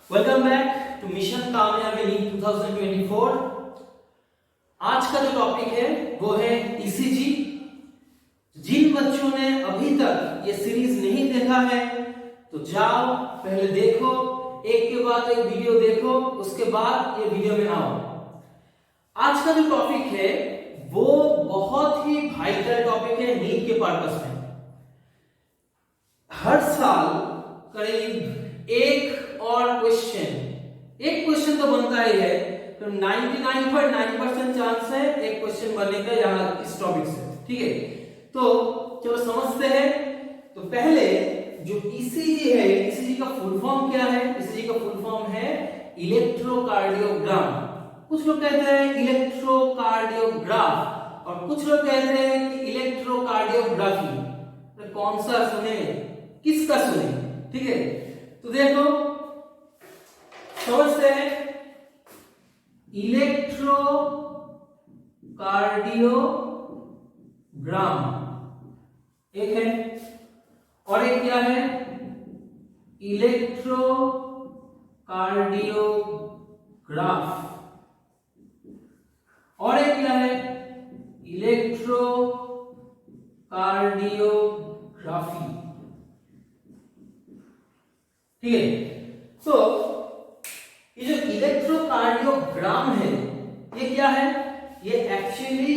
Welcome back two mission कामयाबी NEET 2024। आज का जो टॉपिक है वो है ईसीजी। जिन बच्चों ने अभी तक ये सीरीज नहीं देखा है तो जाओ पहले देखो, एक के बाद एक वीडियो देखो, उसके बाद ये वीडियो में आओ। आज का जो टॉपिक है वो बहुत ही वाइटल टॉपिक है नीट के पर्पस में। हर साल करीब एक क्वेश्चन तो बनता ही है, तो 99.9% चांस है एक क्वेश्चन बनने का यहाँ इस टॉपिक से। ठीक है, तो चलो समझते हैं। तो पहले जो ईसीजी है, ईसीजी का फुल फॉर्म क्या है? ईसीजी का फुल फॉर्म है इलेक्ट्रोकार्डियोग्राम। कुछ लोग कहते हैं इलेक्ट्रोकार्डियोग्राफ और कुछ लोग कहते हैं कि इलेक्ट्रोकार्डियोग्राफी। तो कौन सा सुने, किसका सुने? ठीक है, तो देखो समझते हैं। इलेक्ट्रोकार्डियोग्राम एक है और एक क्या है? इलेक्ट्रोकार्डियोग्राफ। और एक क्या है? इलेक्ट्रोकार्डियोग्राफी। ठीक है, तो ये जो इलेक्ट्रोकार्डियोग्राम है ये क्या है? ये एक्चुअली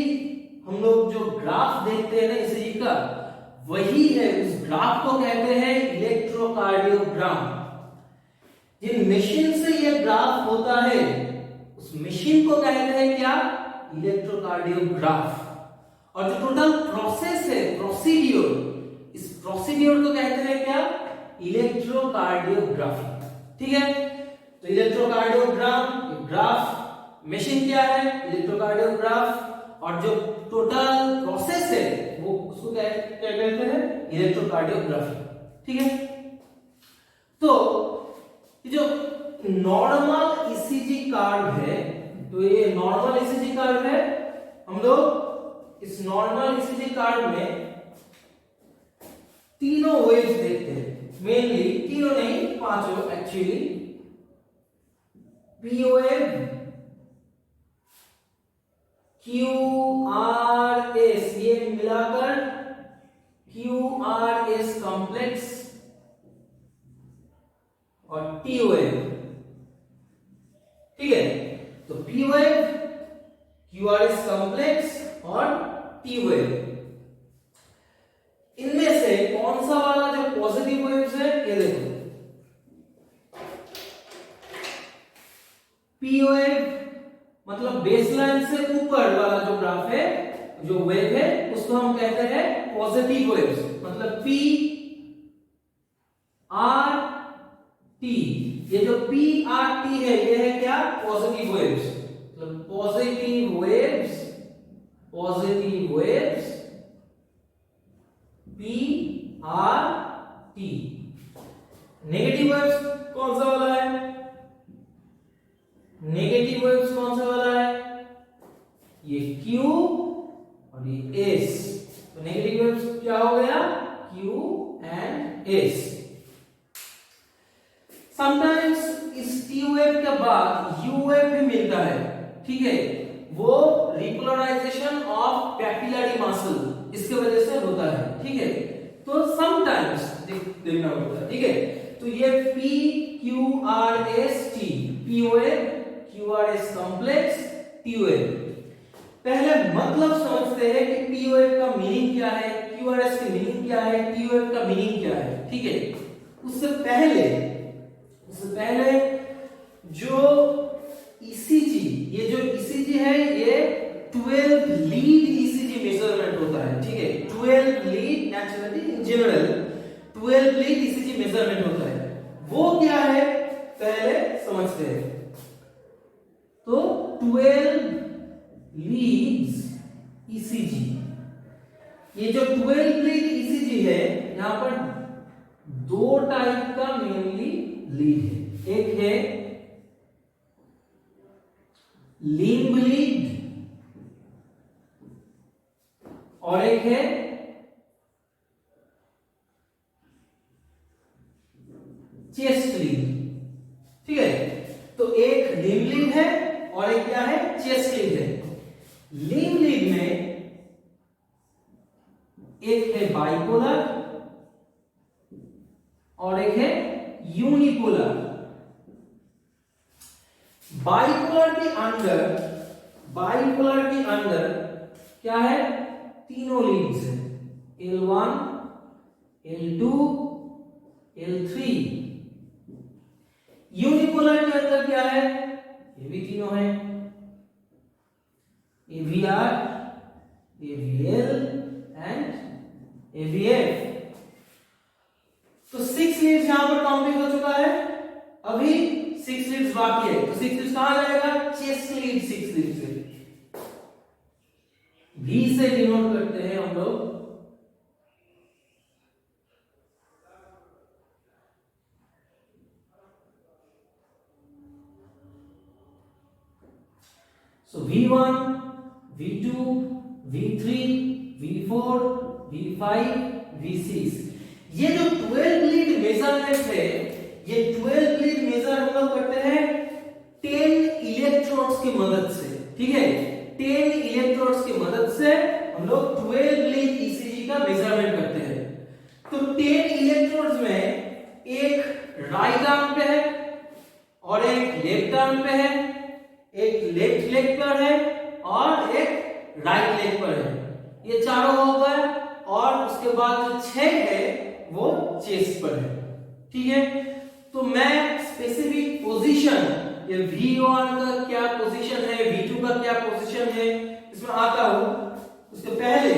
हम लोग जो ग्राफ देखते हैं ना ईसीजी का, वही है। उस ग्राफ को कहते हैं इलेक्ट्रोकार्डियोग्राम। जिन मशीन से ये ग्राफ होता है उस मशीन को कहते हैं क्या? इलेक्ट्रोकार्डियोग्राफ। और जो टोटल प्रोसेस है, प्रोसीड्यूर, इस प्रोसीड्यूर को कहते हैं क्या? इलेक्ट्रोकार्डियोग्राफी। ठीक है, तो इलेक्ट्रोकार्डियोग्राम ग्राफ, मशीन क्या है? इलेक्ट्रोकार्डियोग्राफ। और जो टोटल प्रोसेस है वो उसको क्या कहते हैं? इलेक्ट्रोकार्डियोग्राफी। ठीक है, तो ये जो नॉर्मल ईसीजी कार्ड है, तो ये नॉर्मल ईसीजी कार्ड है। हम लोग इस नॉर्मल ईसीजी कार्ड में तीनों वेव्स देखते हैं। मेनली तीनों नहीं, पांचों एक्चुअली। पी वेव, QRS, ये मिलाकर QRS कॉम्प्लेक्स और T वेव। ठीक है, तो P वेव, QRS कॉम्प्लेक्स और T वेव, इनमें से कौन सा वाला जो पॉजिटिव वेव्स है ये देखो। P वेव मतलब बेसलाइन से ऊपर वाला जो ग्राफ है, जो वेव है, उसको हम कहते हैं पॉजिटिव वेव्स। मतलब P R T, ये जो P R T है ये है क्या? Positive waves. मतलब positive waves P R T। Negative waves कौन सा वाला है? नेगेटिव वेव्स कौन सा वाला है? ये Q और ये S। तो नेगेटिव वेव्स क्या हो गया? Q and S। समटाइम्स इस T वेव के बाद U वेव भी मिलता है। ठीक है, वो रिपोलराइजेशन ऑफ पैपिलरी मसल इसके वजह से होता है। ठीक है, तो समटाइम्स देखना होता है। ठीक है, तो ये PQRS T, P wave, QRS complex, T wave. पहले मतलब समझते हैं कि P वेव का मीनिंग क्या है, QRS की मीनिंग क्या है, T वेव का मीनिंग क्या है। ठीक है, उससे पहले जो ईसीजी, ये जो ईसीजी है ये 12 लीड ईसीजी मेजरमेंट होता है। ठीक है, 12 lead, naturally in general 12 lead ECG measurement होता है। वो क्या है पहले समझते हैं। तो 12 लीड्स ईसीजी, ये जो 12 लीड ईसीजी है, यहां पर दो टाइप का मेनली लीड है। एक है लिंब लीड और एक है चेस्ट लीड। ठीक है, लीड है और एक क्या है, चेस्ट लीड है। लीव लीड में एक है बाइपोलर और एक है यूनिपोलर। बाइपोलर के अंदर क्या है, तीनों लीड्स है, L1, L2, L3। यूनिपोलर के अंदर क्या है, ये भी तीनों है, AVR, AVL एंड AVF। तो 6 लीड्स यहां पर कंप्लीट हो चुका है, अभी 6 लीड्स बाकी है। तो 6 लीड्स कहां जाएगा, चेस्ट लीड 6 लीड से, V से डिनोट करते हैं हम लोग। So V1, V2, V3, V4, V5, V6, ये जो 12 लीड मेजरमेंट है, ये 12 लीड मेजर हम लोग करते हैं 10 इलेक्ट्रोड्स की मदद से, ठीक है। 10 इलेक्ट्रोड्स की मदद से हम लोग 12 लीड ईसीजी का मेजरमेंट करते हैं। तो 10 इलेक्ट्रोड्स में एक राइट आर्म पे है और एक लेफ्ट आर्म पे है, एक लेफ्ट लेग पर है और एक राइट लेग पर है, ये चारों हो गए। और उसके बाद जो 6 है वो चेस्ट पर है, ठीक है। तो मैं स्पेसिफिक पोजीशन, ये V1 का क्या पोजीशन है, V2 का क्या पोजीशन है, इसमें आता हूं। उसके पहले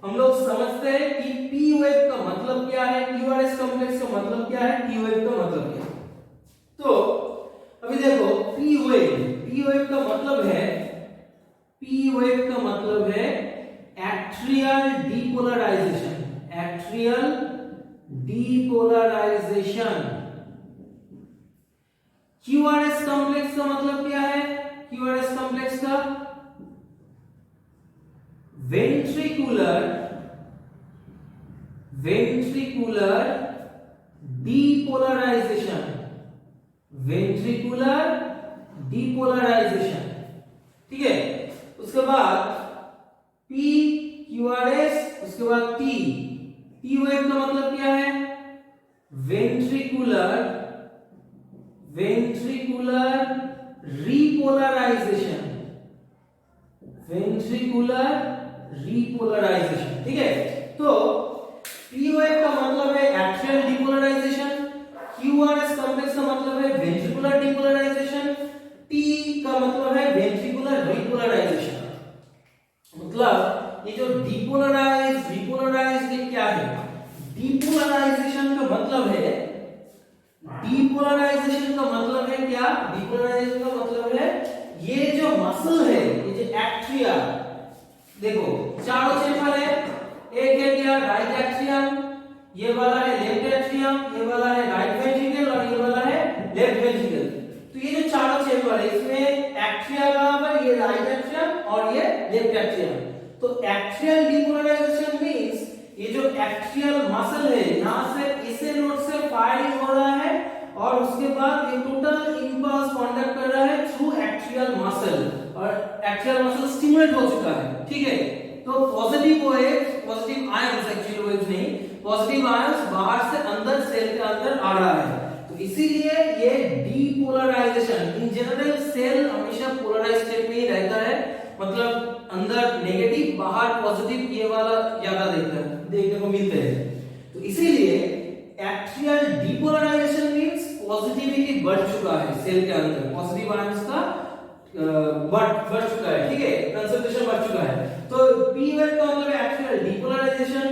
हम लोग समझते हैं कि P वेव का मतलब क्या है, QRS कॉम्प्लेक्स का मतलब क्या है, P वेव का मतलब क्या है। तो अभी देखो P वेव का मतलब है, P वेव का मतलब है एक्ट्रियल डीपोलराइजेशन, एक्ट्रियल डीपोलराइजेशन। QRS कॉम्प्लेक्स का मतलब क्या है, QRS कॉम्प्लेक्स का वेंट्रिकुलर डीपोलराइजेशन, वेंट्रिकुलर डीपोलराइजेशन, ठीक है। उसके बाद P QRS, उसके बाद T वेव का मतलब क्या है, वेंट्रिकुलर रिपोलराइजेशन, वेंट्रिकुलर रिपोलराइजेशन, ठीक है। तो P वेव का मतलब है एक्ट्रियल डीपोलराइजेशन, QRS कॉम्प्लेक्स का मतलब है वेंट्रिकुलर डीपोलराइजेशन, T का मतलब है वेंट्रिकुलर रिपोलराइजेशन। मतलब ये जो डीपोलराइज ये क्या है, डीपोलराइजेशन का मतलब है, डीपोलराइजेशन का मतलब है क्या, डीपोलराइजेशन का मतलब है ये जो मसल है, ये जो एक्ट्रिया, देखो चारों चेंबर है, एक है क्या राइट एट्रियम, ये वाला है लेफ्ट एट्रियम, ये वाला है राइट वेंट्रिकल और ये वाला है लेफ्ट वेंट्रिकल। तो ये जो चारों चेंबर है, इसमें एक्ट्रिया बराबर, ये राइट एट्रियम और ये लेफ्ट एट्रियम। तो एक्ट्रियल डीपोलराइजेशन मींस ये जो एक्ट्रियल मसल है, यहां से इसे नोड से फायरिंग हो रहा है और उसके बाद ये टोटल इंपल्स कंडक्ट कर रहा है थ्रू एक्ट्रियल मसल, और एक्ट्रियल मसल स्टिमुलेट हो चुका है, ठीक है। तो positive waves, positive ions, actually waves नहीं, पॉजिटिव आयंस बाहर से अंदर सेल के अंदर आ रहा है। तो इसीलिए ये डीपोलराइजेशन, इन जनरल सेल हमेशा पोलराइज्ड स्टेट में ही रहता है, मतलब अंदर नेगेटिव बाहर पॉजिटिव, ये वाला ज्यादा देखने को मिलते हैं। तो इसीलिए एक्ट्रियल डीपोलराइजेशन मींस पॉजिटिविटी बढ़ चुका है सेल के अंदर, पॉजिटिव आयंस का बढ़ चुका है, ठीक है, कंसंट्रेशन बढ़ चुका है। तो P वेव का मतलब है एक्ट्रियल डीपोलराइजेशन।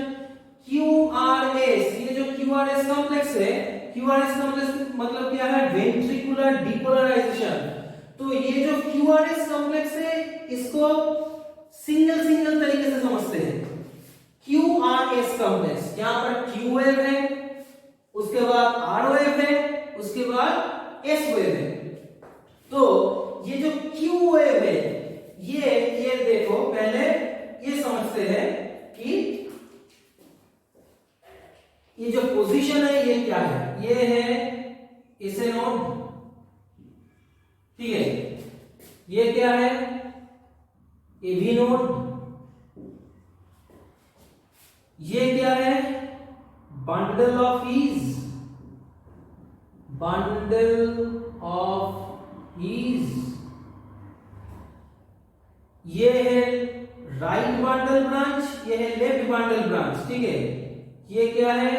QRS, ये जो QRS कॉम्प्लेक्स है, QRS कॉम्प्लेक्स मतलब क्या है, वेंट्रिकुलर डीपोलराइजेशन। तो ये जो QRS कॉम्प्लेक्स है, इसको सिंगल तरीके से समझते हैं। QRS कॉम्प्लेक्स, यहां पर Q वेव है, उसके बाद R वेव है, उसके बाद S वेव है। तो ये जो Q वेव है, ये देखो पहले ये समझते हैं कि ये जो पोजीशन है ये क्या है, ये है इसे नोड, ठीक है। ये क्या है, एवी नोड। ये क्या है, bundle of His, bundle of His. ये है राइट बंडल ब्रांच, ये है लेफ्ट बंडल ब्रांच, ठीक है। ये क्या है,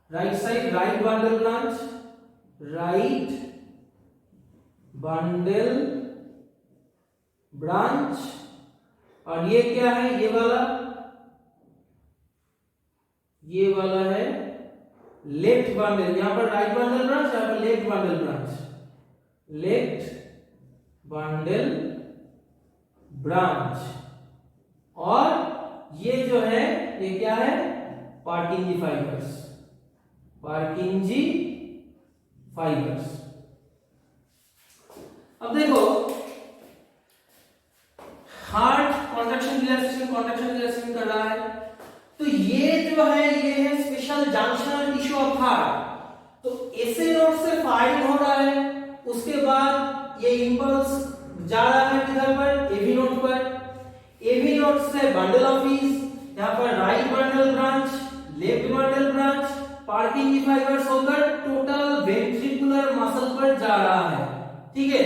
right side right bundle branch, right bundle branch. और ये क्या है, ये वाला है लेफ्ट बंडल। यहां पर राइट बंडल ब्रांच, यहां पर left bundle branch, left bundle branch. और ये जो है, ये क्या है, पार्किंजी फाइबर्स, पार्किंजी फाइबर्स। अब देखो, हार्ट कॉन्ट्रैक्शन रिलैक्सेशन कर रहा है, तो ये जो है, ये है special junctional tissue of heart. तो ऐसे नोड से फायरिंग हो रहा है, उसके बाद ये इंपल्स जा रहा है किधर पर, एवी नोड पर। एवी नोड से बंडल ऑफ ईज, यहां पर right bundle branch, left bundle branch, Purkinje fibres होकर टोटल वेंट्रिकुलर मसल पर जा रहा है, ठीक है।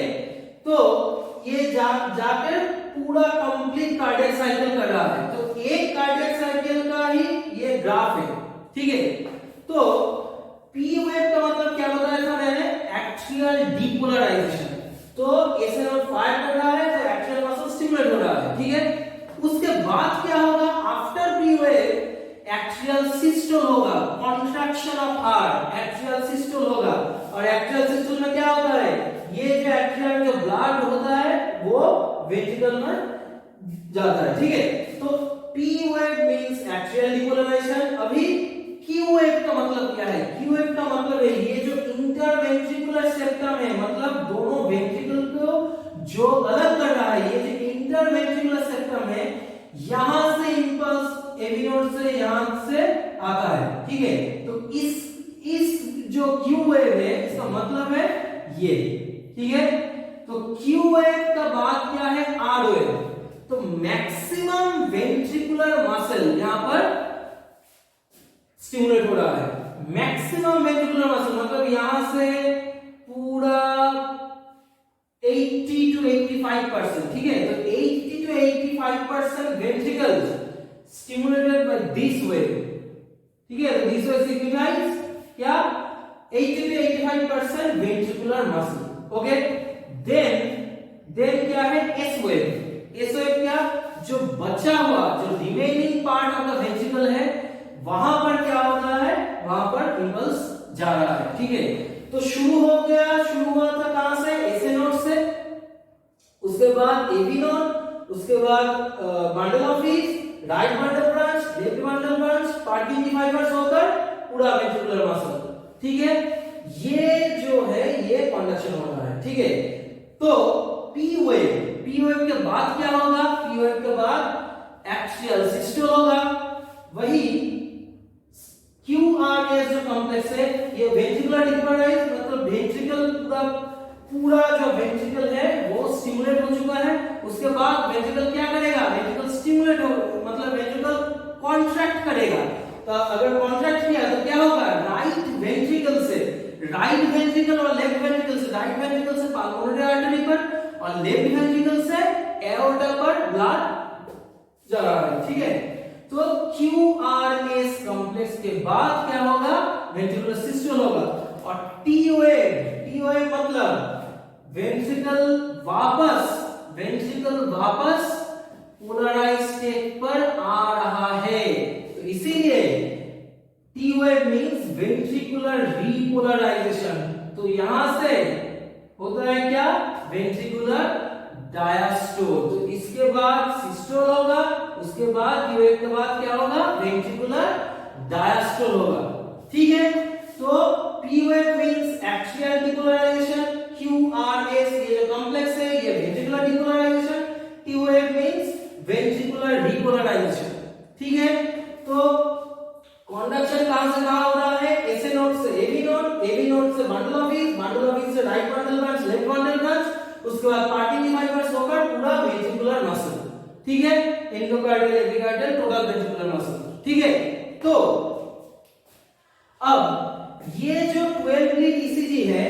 तो ये जाकर पूरा कंप्लीट कार्डियक साइकिल कर रहा है। तो एक कार्डियक साइकिल का ही ये ग्राफ है, ठीक है। तो पी वेव का मतलब क्या बताया था मैंने, एक्सियल डीपोलराइजेशन। तो ऐसे नोड फायर कर रहा है तो एक्सियल मसल स्टिमुलेट हो रहा है, ठीक है। उसके बाद क्या होगा, after P wave axial systole होगा, contraction of heart, axial systole होगा। और एक्सियल सिस्टोल में क्या होता है, ये जो एक्सियल जो ब्लड होता है वो वेंट्रिकल में जाता है, ठीक है। तो P wave means axial depolarization. अभी क्यू वेव का मतलब क्या है, क्यू वेव का मतलब है ये जो इंटरवेंट्रिकुलर सेप्टम है, मतलब दोनों वेंट्रिकल को जो अलग कर रहा है, ये जो इंटरवेंट्रिकुलर सेप्टम है, यहां से इंपल्स एवी नोड से यहां से आता है, ठीक है। तो इस जो क्यू वेव है, इसका मतलब है ये, ठीक है। तो क्यू वेव का बाद क्या है, आर वेव। तो मैक्सिमम वेंट्रिकुलर मसल यहां पर स्टिमुलेट हो रहा है। मैक्सिमम वेंट्रिकुलर मसल मतलब यहां से पूरा 80 to 85%, ठीक है। तो 80 to 85% ventricles stimulated by this wave, ठीक है। तो this wave signifies क्या, 80 to 85% ventricular muscle, okay. then क्या है, एस वेव। एस वेव क्या, जो बचा हुआ, जो remaining part of the ventricle है, वहां पर क्या हो रहा है, वहां पर इंपल्स जा रहा है, ठीक है। तो शुरू हुआ था कहां से, एस नोड से, उसके बाद एवी नोड, उसके बाद bundle of His, right bundle branch, left bundle branch, Purkinje fibres होकर पूरा वेंट्रिकुलर मसल, ठीक है। ये जो है ये कंडक्शन हो रहा है, ठीक है। तो पी वेव के बाद क्या होगा, पी वेव के बाद एक्सियल सिस्टोल होगा। वही क्यूआरएस जो कॉम्प्लेक्स है, ये वेंट्रिकुलर डिपोलराइज, मतलब वेंट्रिकल पूरा जो वेंट्रिकल है वो स्टिमुलेट हो चुका है। उसके बाद वेंट्रिकल क्या करेगा, वेंट्रिकल स्टिमुलेट हो, मतलब वेंट्रिकल कॉन्ट्रैक्ट करेगा। तो अगर कॉन्ट्रैक्ट किया तो क्या होगा, राइट वेंट्रिकल से, राइट वेंट्रिकल और लेफ्ट वेंट्रिकल से, राइट वेंट्रिकल से पल्मोनरी आर्टरी पर और लेफ्ट वेंट्रिकल से एओर्टा पर ब्लड जा रहा है, ठीक है। तो क्यूआरएस कॉम्प्लेक्स के बाद क्या होगा, वेंट्रिकुलर सिस्टोल होगा। और टी वेव मतलब वेंट्रिकल वापस पोलराइज स्टेट पर आ रहा है। तो इसीलिए T wave means ventricular repolarisation. तो यहां से होता है क्या, वेंट्रिकुलर डायस्टोल। तो इसके बाद सिस्टोल होगा, उसके बाद टी वेव के बाद क्या होगा, वेंट्रिकुलर डायस्टोल होगा, ठीक है। तो P wave means axial depolarization, QRS ये जो कॉम्प्लेक्स है ये ventricular depolarization, T wave means ventricular repolarization, ठीक है। तो कंडक्शन कहां से कहां हो रहा है, एस नोड से एवी नोड, एवी नोड से bundle of His, bundle of His से right bundle branch, left bundle branch, उसके बाद पार्टिकल फाइबर्स होकर पूरा वेंट्रिकुलर मसल, ठीक है, endocardial epicardial total ventricular muscle, ठीक है। तो अब ये जो 12 लीड ईसीजी है,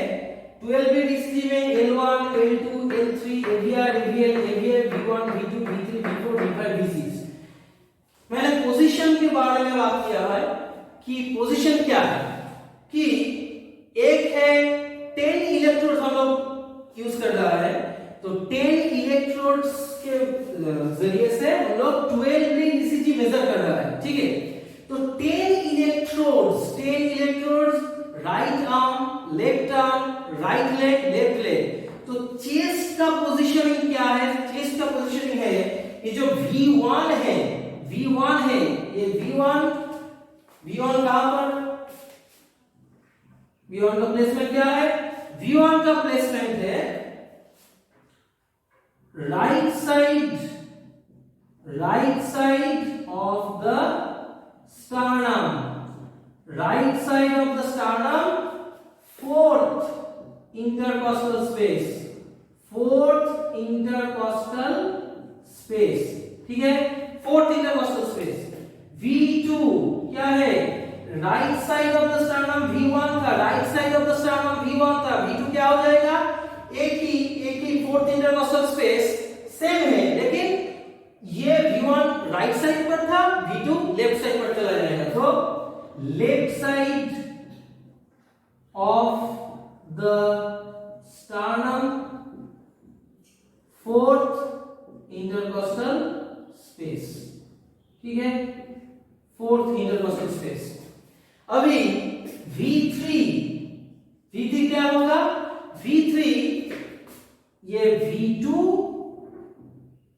12 लीड ईसीजी में L1, L2, L3, AVR, AVL, AVF, V1, V2, V3, V4, V5, V6, मैंने पोजीशन के बारे में बात किया है कि पोजीशन क्या है, कि एक है 10 इलेक्ट्रोड्स हम लोग यूज कर रहा है, तो 10 इलेक्ट्रोड्स के जरिए से हम लोग 12 लीड ईसीजी मेजर कर रहा है, ठीक है। तो 10 electrodes right arm, left arm, right leg, left leg. तो चेस्ट का पोजीशनिंग क्या है? चेस्ट का पोजीशनिंग है ये जो V1 है, V1 है, ये V1 कहां पर? V1 का प्लेसमेंट क्या है? V1 का प्लेसमेंट है right side of the sternum, right side of the sternum, fourth intercostal space, ठीक है, fourth intercostal space। V2 क्या है? Right side of the sternum V1 का, right side of the sternum V1 का, V2 क्या हो जाएगा? एक ही फोर्थ इंटरकॉस्टल स्पेस सेम है, लेकिन ये V1 राइट साइड पर था, V2 लेफ्ट साइड पर चला जाएगा। तो left side of the sternum, fourth intercostal space, ठीक है, फोर्थ इंटरकॉस्टल स्पेस। अभी V3 क्या होगा? V3 ये V2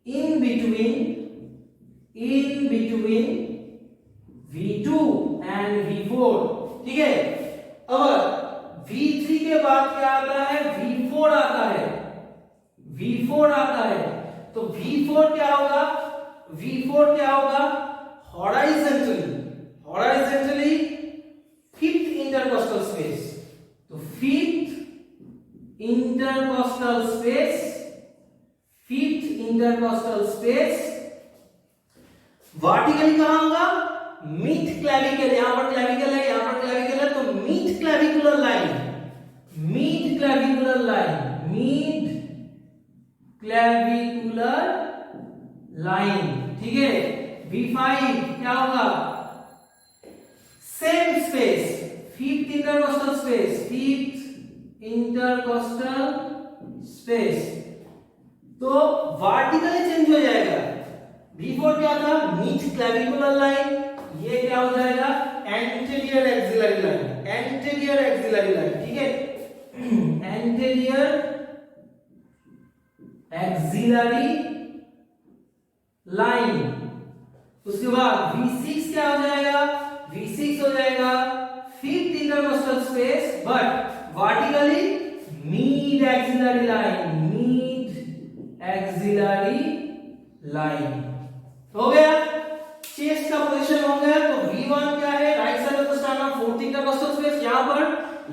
in between V2 and V4, ठीक है। अब V3 के बाद क्या आता है? V4 आता है, तो V4 क्या होगा? हॉराइजेंटली फिफ्थ इंटरकॉस्टल स्पेस, तो फिफ्थ इंटरकॉस्टल स्पेस वर्टिकली कहां होगा? मिड क्लैविकल, यहां पर क्लैविकल है, तो मिड क्लैविकुलर लाइन, ठीक है। V5 क्या होगा? Same space, fifth intercostal space, तो वर्टिकली चेंज हो जाएगा। V4 क्या था? मिड क्लैविकुलर लाइन, ये क्या हो जाएगा? एंटीरियर एक्सिलरी लाइन, ठीक है, एंटीरियर एक्सिलरी लाइन। उसके बाद V6 क्या हो जाएगा? V6 हो जाएगा fifth intercostal space but vertically mid axillary line, हो गया। चेस्ट का पोजीशन हो गया, तो V1 क्या है? Right side of the sternum, fourth intercostal space, यहां पर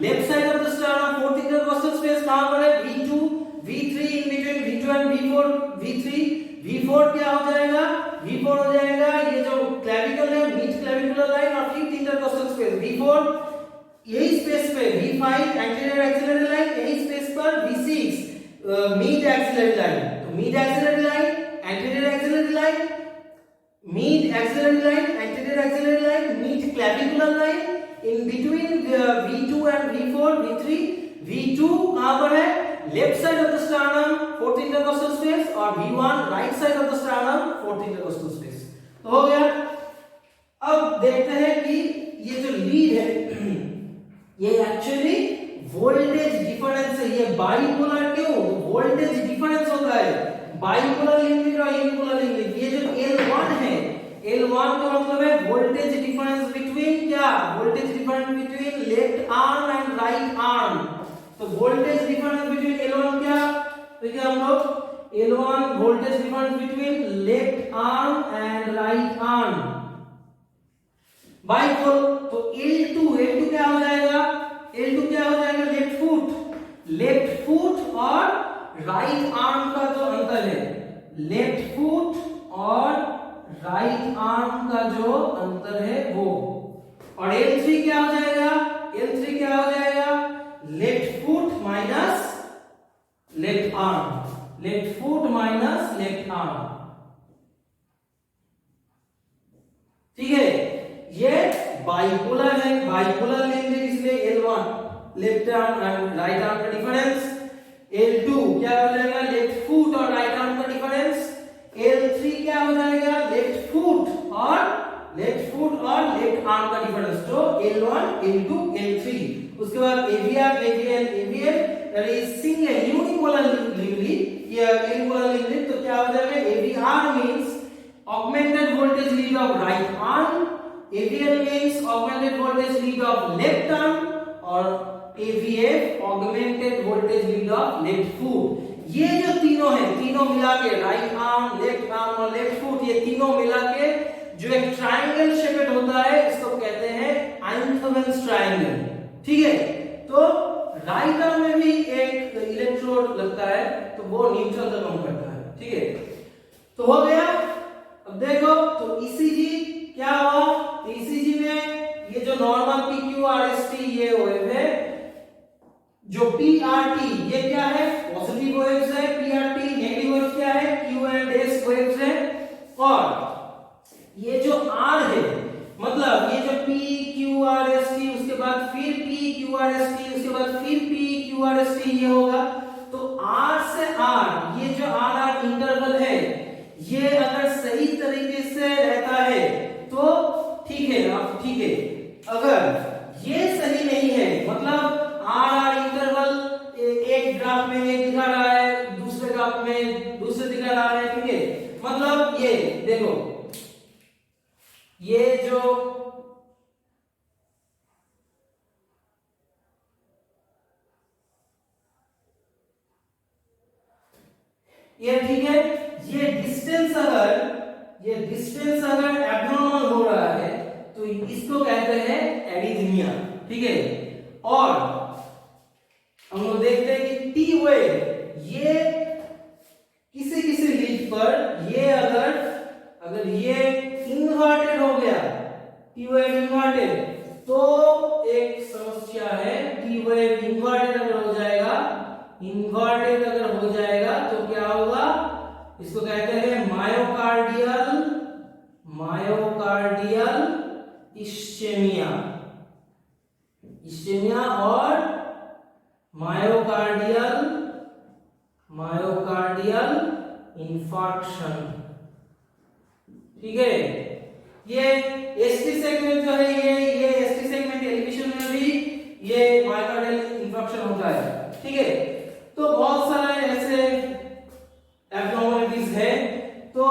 left side of the sternum, fourth intercostal space कहां पर है? V2, V3 in between V2 and V4 क्या हो जाएगा? V4 हो जाएगा ये जो क्लैविकल है, मिड क्लैविकुलर लाइन और फिफ्थ इंटरकॉस्टल स्पेस V4, यही स्पेस पे V5 एंटीरियर एक्सिलरी लाइन, यही स्पेस पर V6 मिड एक्सिलरी लाइन, तो mid axillary line, anterior axillary line, mid axillary line, anterior axillary line, mid clavicular line, in between V2 and V3 V2 कहां पर है? Left side of the sternum, fourth intercostal space, और V1 right side of the sternum, fourth intercostal space, तो हो गया। अब देखते हैं कि ये जो लीड है ये एक्चुअली वोल्टेज डिफरेंस है, ये बाइपोलर क्यों? वोल्टेज डिफरेंस होता है, बाइपोलर लिंक और यूनिपोलर लिंक। ये जो L1 है, L1 का मतलब है वोल्टेज डिफरेंस बिटवीन क्या? Voltage difference between left arm and right arm. तो वोल्टेज डिफरेंस बिटवीन L1 क्या? देखिए हम लोग L1 voltage difference between left arm and right arm bipole, तो L2 क्या हो जाएगा? L2 क्या हो जाएगा? लेफ्ट फुट और राइट आर्म का जो अंतर है, लेफ्ट फुट और राइट आर्म का जो अंतर है वो, और L3 क्या हो जाएगा, L3 क्या हो जाएगा, left foot minus left arm, left foot minus left arm. ठीक है, ये बाइपोलर है, बाइपोलर लेंगे इसलिए L1 left arm and right arm का डिफरेंस, L2 क्या हो जाएगा, लेफ्ट फुट और राइट आर्म का डिफरेंस, L3 क्या हो जाएगा, लेफ्ट फुट और लेफ्ट आर्म का डिफरेंस, तो L1 L2 L3। उसके बाद AVR AVL AVL that is single unipolar lively या यूनिपोलर लिवली, तो क्या हो जाएगा, AVR means augmented voltage lead of right arm, AVL means augmented voltage lead of left arm, और AVF augmented voltage lead of left foot। ये जो तीनों है, तीनों मिला के राइट आर्म, लेफ्ट आर्म और लेफ्ट फुट, ये तीनों मिला के जो एक ट्रायंगल शेपेड होता है, इसको कहते हैं आइंथोवेंस ट्रायंगल। ठीक है, तो राइट आर्म में भी एक इलेक्ट्रोड लगता है, तो वो न्यूट्रल का काम करता है। ठीक है, तो हो गया। अब देखो, तो ECG क्या हुआ, ECG में ये जो नॉर्मल PQRST ये वेव है, जो PRT ये क्या है, पॉजिटिव वेव्स है, PRT नेगेटिव वेव्स क्या है, Q एंड S वेव्स है, और ये जो R है, मतलब ये जो PQRST उसके बाद फिर PQRST उसके बाद फिर PQRST ये होगा, तो R से R ये जो RR इंटरवल है, ये अगर सही तरीके से रहता है तो ठीक है, आप ठीक है, अगर ये सही नहीं है, मतलब RR इंटरवल एक ग्राफ में एक दिखा रहा है, दूसरे ग्राफ में दूसरे दिखा रहा है, ठीक है, मतलब ये देखो, ये जो ये ठीक है, ये डिस्टेंस अगर एब्नॉर्मल हो रहा है तो इसको कहते हैं एरिथमिया। ठीक है, और हम लोग देखते हैं कि टी वेव ये किसी किसी लीड पर ये अगर ये इन्वर्टेड हो गया, टी वेव इन्वर्टेड, तो एक समस्या है, टी वेव इन्वर्टेड अगर हो जाएगा, इन्वर्टेड अगर हो जाएगा तो क्या होगा, इसको कहते हैं मायोकार्डियल इस्चेमिया, इस्चेमिया और मायोकार्डियल इंफार्क्शन। ठीक है, ये एसटी सेगमेंट जो है, ये एसटी सेगमेंट एलिवेशन में भी ये मायोकार्डियल इंफार्क्शन होता है। ठीक है, तो बहुत सारे ऐसे एब्नॉर्मलिटीज है, तो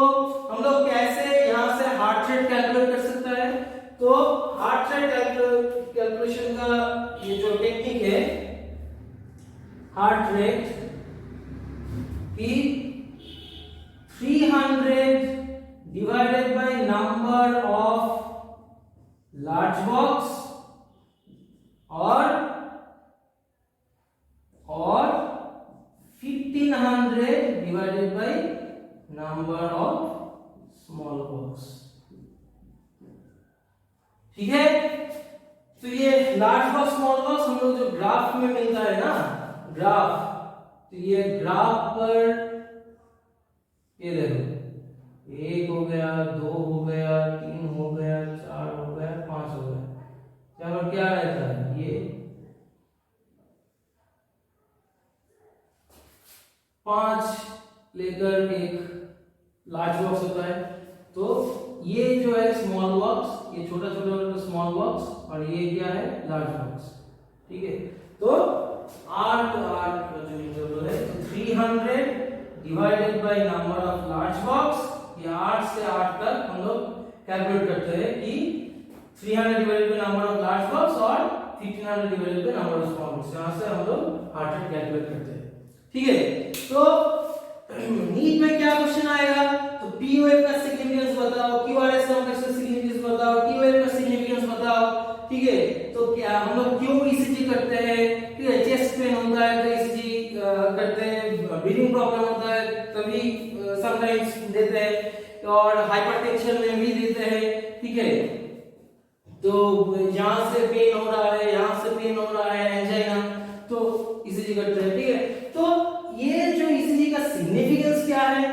हम लोग कैसे यहां से हार्ट रेट कैलकुलेट कर सकता है, तो हार्ट रेट कैलकुलेशन का ये जो टेक्निक है, हार्ट रेट की 300 divided by number of large box और 1500 divided by number of small box. ठीक है, तो ये लार्ज बॉक्स स्मॉल बॉक्स हम लोग जो ग्राफ में मिलता है ना, ग्राफ, तो ये ग्राफ पर ये देखो, 1 हो गया, 2 हो गया, 3 हो गया, 4 हो गया, 5 हो गया, यहाँ पर क्या रहता है, ये 5 लेकर एक लार्ज बॉक्स होता है, तो ये जो है स्मॉल बॉक्स, ये छोटा छोटा स्मॉल बॉक्स, और ये क्या है, लार्ज बॉक्स। ठीक है, तो R तो R जो इंटरवल है, तो 300 divided by number of large box, ये 8 से 8 तक हम लोग कैलकुलेट करते हैं कि 300 divided by number of large box और 1500 divided by number of small box, यहां से हम लोग हार्ट रेट कैलकुलेट करते हैं। ठीक है, तो नीट में क्या क्वेश्चन आएगा, तो पी वेव का सिग्निफिकेंस बताओ, क्यूआरएस का सिग्निफिकेंस बताओ, टी वेव का सिग्निफिकेंस बताओ। ठीक है, तो क्या हम लोग क्यों ईसीजी करते हैं, ठीक है, चेस्ट पेन होता है तो ईसीजी करते हैं, ब्रीदिंग प्रॉब्लम होता है तभी समटाइम्स देते हैं, और हाइपरटेंशन में भी देते हैं, ठीक है। तो यहाँ से पेन हो रहा है, यहाँ से पेन हो रहा है, एंजाइना, तो ईसीजी करते हैं, ठीक है। तो ये जो ईसीजी का सिग्निफिकेंस क्या है,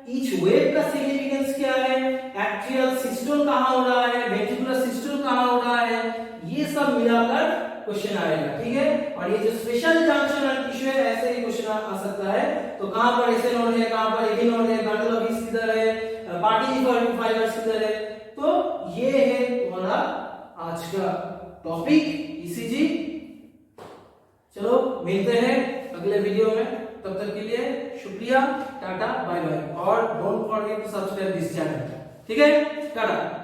ईच वेव का सिग्निफिकेंस क्या है, एट्रियल सिस्टोल कहाँ हो रहा है, वेंट्रिकुलर सिस्टोल कहाँ हो रहा है, ये सब मिलाकर क्वेश्चन आएगा, ठीक है। और ये जो स्पेशल जंक्शन टिश्यू है, ऐसे ही क्वेश्चन आ सकता है। तो कहां पर ऐसे नोड है, कहां पर एवी नोड है, बंडल ऑफ वीस किधर है, पार्टिकल फाइबर्स किधर है। तो ये है तुम्हारा आज का टॉपिक ईसीजी। चलो मिलते हैं अगले वीडियो में, तब तक के लिए शुक्रिया, टाटा बाय बाय, और don't forget to subscribe this channel, ठीक है, टाटा।